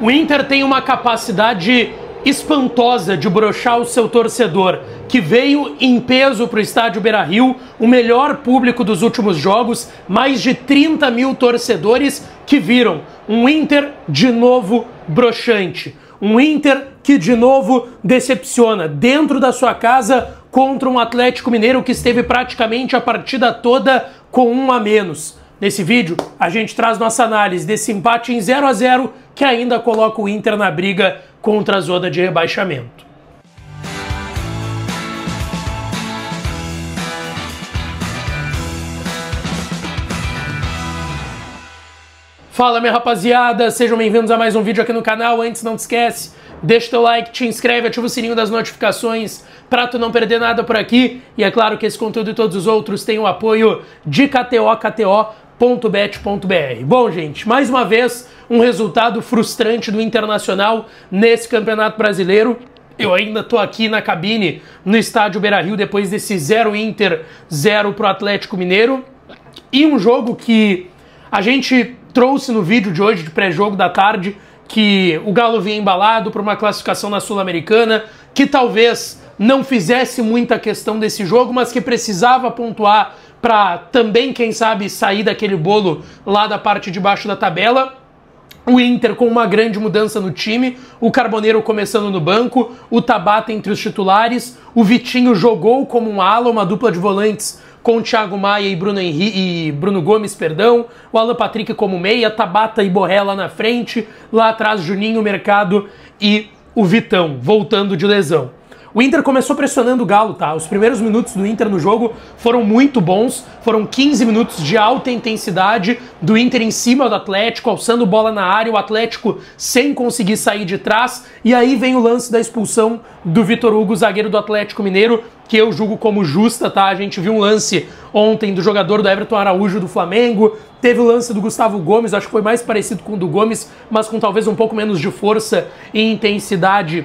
O Inter tem uma capacidade espantosa de broxar o seu torcedor, que veio em peso para o estádio Beira-Rio, o melhor público dos últimos jogos, mais de 30 mil torcedores que viram um Inter de novo broxante, um Inter que de novo decepciona dentro da sua casa contra um Atlético Mineiro que esteve praticamente a partida toda com 1 a menos. Nesse vídeo, a gente traz nossa análise desse empate em 0 a 0 que ainda coloca o Inter na briga contra a zona de rebaixamento. Fala, minha rapaziada, sejam bem-vindos a mais um vídeo aqui no canal. Antes, não te esquece, deixa teu like, te inscreve, ativa o sininho das notificações para tu não perder nada por aqui. E é claro que esse conteúdo e todos os outros têm o apoio de KTO.bet.br. Bom, gente, mais uma vez um resultado frustrante do Internacional nesse Campeonato Brasileiro. Eu ainda tô aqui na cabine no estádio Beira-Rio depois desse 0 Inter, 0 pro Atlético Mineiro. E um jogo que a gente trouxe no vídeo de hoje, de pré-jogo da tarde, que o Galo vinha embalado para uma classificação na Sul-Americana, que talvez não fizesse muita questão desse jogo, mas que precisava pontuar para também, quem sabe, sair daquele bolo lá da parte de baixo da tabela. O Inter com uma grande mudança no time, o Carboneiro começando no banco, o Tabata entre os titulares, o Vitinho jogou como um ala, uma dupla de volantes com o Thiago Maia e Bruno Gomes, o Alan Patrick como meia, Tabata e Borré lá na frente, lá atrás Juninho, Mercado e o Vitão, voltando de lesão. O Inter começou pressionando o Galo, tá? Os primeiros minutos do Inter no jogo foram muito bons, foram 15 minutos de alta intensidade do Inter em cima do Atlético, alçando bola na área, o Atlético sem conseguir sair de trás, e aí vem o lance da expulsão do Vitor Hugo, zagueiro do Atlético Mineiro, que eu julgo como justa, tá? A gente viu um lance ontem do jogador do Everton Araújo do Flamengo, teve o lance do Gustavo Gomes, acho que foi mais parecido com o do Gomes, mas com talvez um pouco menos de força e intensidade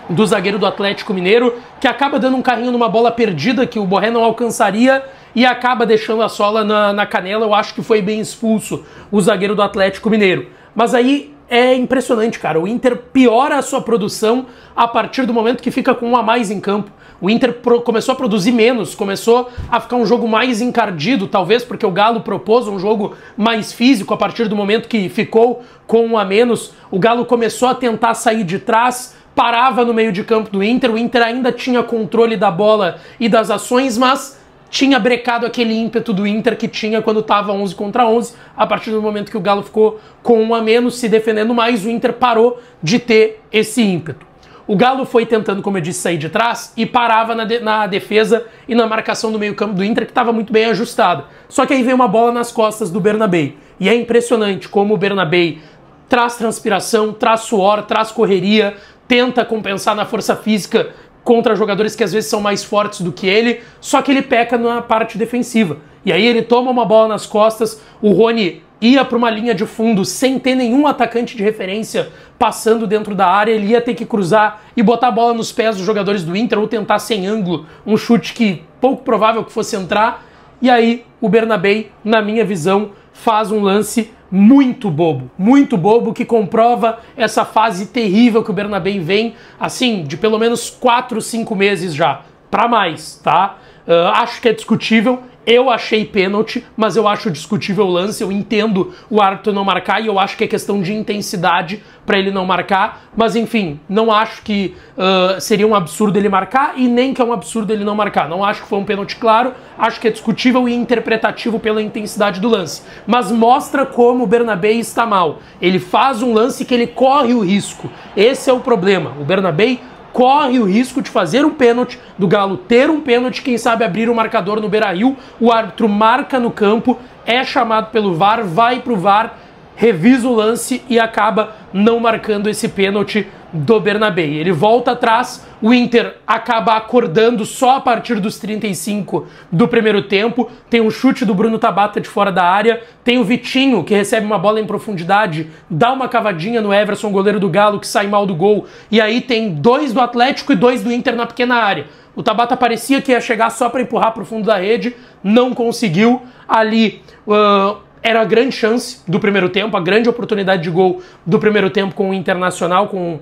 do zagueiro do Atlético Mineiro, que acaba dando um carrinho numa bola perdida que o Borré não alcançaria e acaba deixando a sola na canela. Eu acho que foi bem expulso o zagueiro do Atlético Mineiro. Mas aí é impressionante, cara. O Inter piora a sua produção a partir do momento que fica com um a mais em campo. O Inter começou a produzir menos, começou a ficar um jogo mais encardido, talvez porque o Galo propôs um jogo mais físico a partir do momento que ficou com um a menos. O Galo começou a tentar sair de trás, parava no meio de campo do Inter, o Inter ainda tinha controle da bola e das ações, mas tinha brecado aquele ímpeto do Inter que tinha quando estava 11 contra 11, a partir do momento que o Galo ficou com um a menos, se defendendo mais, o Inter parou de ter esse ímpeto. O Galo foi tentando, como eu disse, sair de trás e parava na defesa e na marcação do meio campo do Inter, que estava muito bem ajustada. Só que aí veio uma bola nas costas do Bernabei, e é impressionante como o Bernabei traz transpiração, traz suor, traz correria, tenta compensar na força física contra jogadores que às vezes são mais fortes do que ele, só que ele peca na parte defensiva. E aí ele toma uma bola nas costas, o Rony ia para uma linha de fundo sem ter nenhum atacante de referência passando dentro da área, ele ia ter que cruzar e botar a bola nos pés dos jogadores do Inter ou tentar sem ângulo, um chute que pouco provável que fosse entrar. E aí o Bernabei, na minha visão, faz um lance muito bobo, que comprova essa fase terrível que o Bernabei vem, assim, de pelo menos 4, 5 meses já, pra mais, tá? Acho que é discutível, eu achei pênalti, mas eu acho discutível o lance, eu entendo o árbitro não marcar e eu acho que é questão de intensidade pra ele não marcar, mas enfim, não acho que seria um absurdo ele marcar e nem que é um absurdo ele não marcar. Não acho que foi um pênalti claro, acho que é discutível e interpretativo pela intensidade do lance, mas mostra como o Bernabei está mal. Ele faz um lance que ele corre o risco, esse é o problema. O Bernabei corre o risco de fazer um pênalti, do Galo ter um pênalti, quem sabe abrir o marcador no Beira-Rio, o árbitro marca no campo, é chamado pelo VAR, vai pro VAR, revisa o lance e acaba não marcando esse pênalti do Bernabei. Ele volta atrás, o Inter acaba acordando só a partir dos 35 do primeiro tempo, tem um chute do Bruno Tabata de fora da área, tem o Vitinho que recebe uma bola em profundidade, dá uma cavadinha no Everson, goleiro do Galo, que sai mal do gol, e aí tem 2 do Atlético e 2 do Inter na pequena área. O Tabata parecia que ia chegar só para empurrar para o fundo da rede, não conseguiu. Ali era a grande chance do primeiro tempo, a grande oportunidade de gol do primeiro tempo com o Internacional, com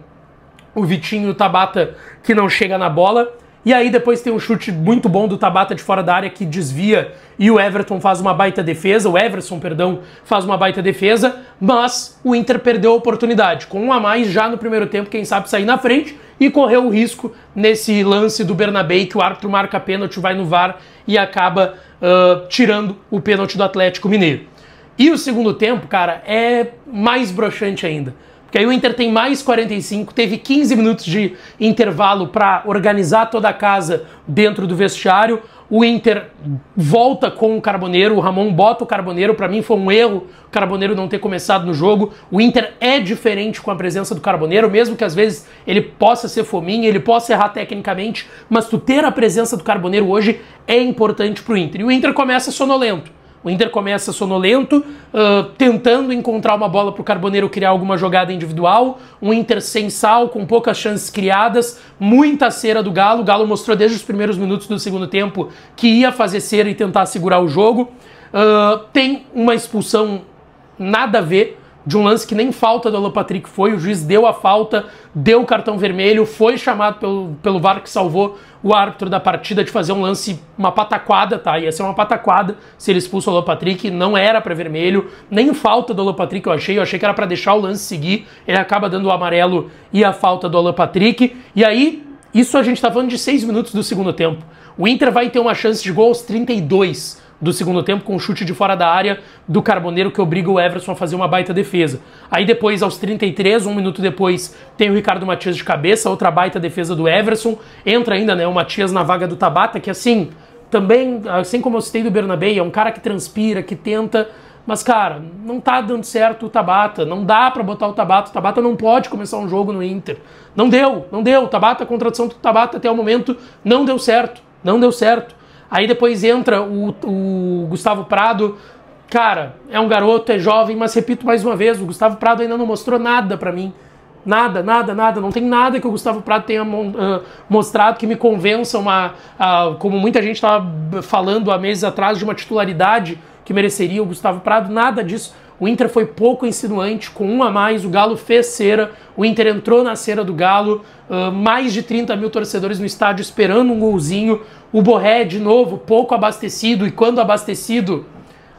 o Vitinho e o Tabata que não chega na bola. E aí depois tem um chute muito bom do Tabata de fora da área que desvia e o Everton faz uma baita defesa, o Everson, perdão, faz uma baita defesa, mas o Inter perdeu a oportunidade. Com um a mais já no primeiro tempo, quem sabe sair na frente e correu o risco nesse lance do Bernabé que o árbitro marca pênalti, vai no VAR e acaba tirando o pênalti do Atlético Mineiro. E o segundo tempo, cara, é mais broxante ainda. Porque aí o Inter tem mais 45, teve 15 minutos de intervalo para organizar toda a casa dentro do vestiário. O Inter volta com o Carboneiro, o Ramon bota o Carboneiro, para mim foi um erro o Carboneiro não ter começado no jogo. O Inter é diferente com a presença do Carboneiro, mesmo que às vezes ele possa ser fominha, ele possa errar tecnicamente, mas tu ter a presença do Carboneiro hoje é importante pro Inter. E o Inter começa sonolento. O Inter começa sonolento, tentando encontrar uma bola para o Carboneiro criar alguma jogada individual. Um Inter sem sal, com poucas chances criadas, muita cera do Galo. O Galo mostrou desde os primeiros minutos do segundo tempo que ia fazer cera e tentar segurar o jogo. Tem uma expulsão nada a ver, de um lance que nem falta do Alan Patrick foi, o juiz deu a falta, deu o cartão vermelho, foi chamado pelo VAR que salvou o árbitro da partida de fazer um lance, uma pataquada, tá? Ia ser uma pataquada se ele expulsa o Alan Patrick, não era pra vermelho, nem falta do Alan Patrick eu achei que era pra deixar o lance seguir, ele acaba dando o amarelo e a falta do Alan Patrick, e aí, isso a gente tá falando de 6 minutos do segundo tempo. O Inter vai ter uma chance de gol aos 32 do segundo tempo, com um chute de fora da área do Carboneiro que obriga o Everson a fazer uma baita defesa. Aí depois, aos 33, um minuto depois, tem o Ricardo Matias de cabeça, outra baita defesa do Everson. Entra ainda, né, o Matias na vaga do Tabata, que assim, também, assim como eu citei do Bernabé, é um cara que transpira, que tenta, mas cara, não tá dando certo o Tabata, não dá pra botar o Tabata não pode começar um jogo no Inter. Não deu, o Tabata, a contratação do Tabata até o momento não deu certo. Aí depois entra o Gustavo Prado, cara, é um garoto, é jovem, mas repito mais uma vez, o Gustavo Prado ainda não mostrou nada pra mim. Nada, não tem nada que o Gustavo Prado tenha mostrado que me convença como muita gente estava falando há meses atrás, de uma titularidade que mereceria o Gustavo Prado, nada disso. O Inter foi pouco insinuante, com um a mais, o Galo fez cera, o Inter entrou na cera do Galo, mais de 30 mil torcedores no estádio esperando um golzinho, o Borré, de novo, pouco abastecido, e quando abastecido,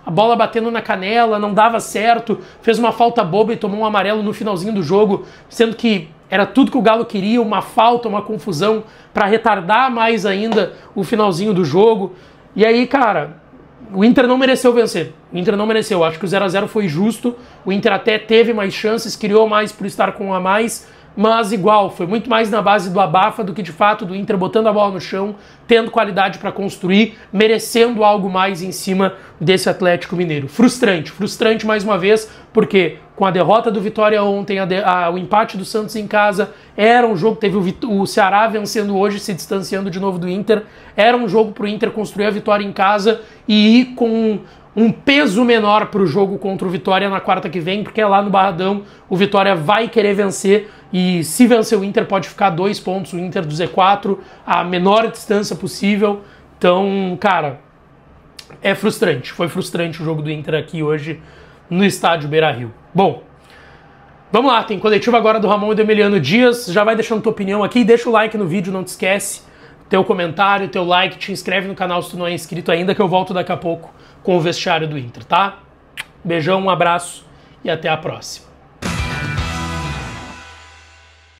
a bola batendo na canela, não dava certo, fez uma falta boba e tomou um amarelo no finalzinho do jogo, sendo que era tudo que o Galo queria, uma falta, uma confusão, para retardar mais ainda o finalzinho do jogo. E aí, cara, o Inter não mereceu vencer. O Inter não mereceu. Acho que o 0x0 foi justo. O Inter até teve mais chances, criou mais por estar com um a mais, mas igual, foi muito mais na base do abafa do que de fato do Inter botando a bola no chão, tendo qualidade para construir, merecendo algo mais em cima desse Atlético Mineiro. Frustrante mais uma vez, porque com a derrota do Vitória ontem, o empate do Santos em casa, era um jogo, teve o Ceará vencendo hoje, se distanciando de novo do Inter, era um jogo pro Inter construir a vitória em casa e ir com um peso menor para o jogo contra o Vitória na quarta que vem, porque é lá no Barradão, o Vitória vai querer vencer, e se vencer o Inter pode ficar 2 pontos, o Inter do Z4, a menor distância possível. Então, cara, é frustrante, foi frustrante o jogo do Inter aqui hoje no estádio Beira-Rio. Bom, vamos lá, tem coletiva agora do Ramon e do Emiliano Dias, já vai deixando tua opinião aqui, deixa o like no vídeo, não te esquece, teu comentário, teu like, te inscreve no canal se tu não é inscrito ainda, que eu volto daqui a pouco com o vestiário do Inter, tá? Beijão, um abraço e até a próxima.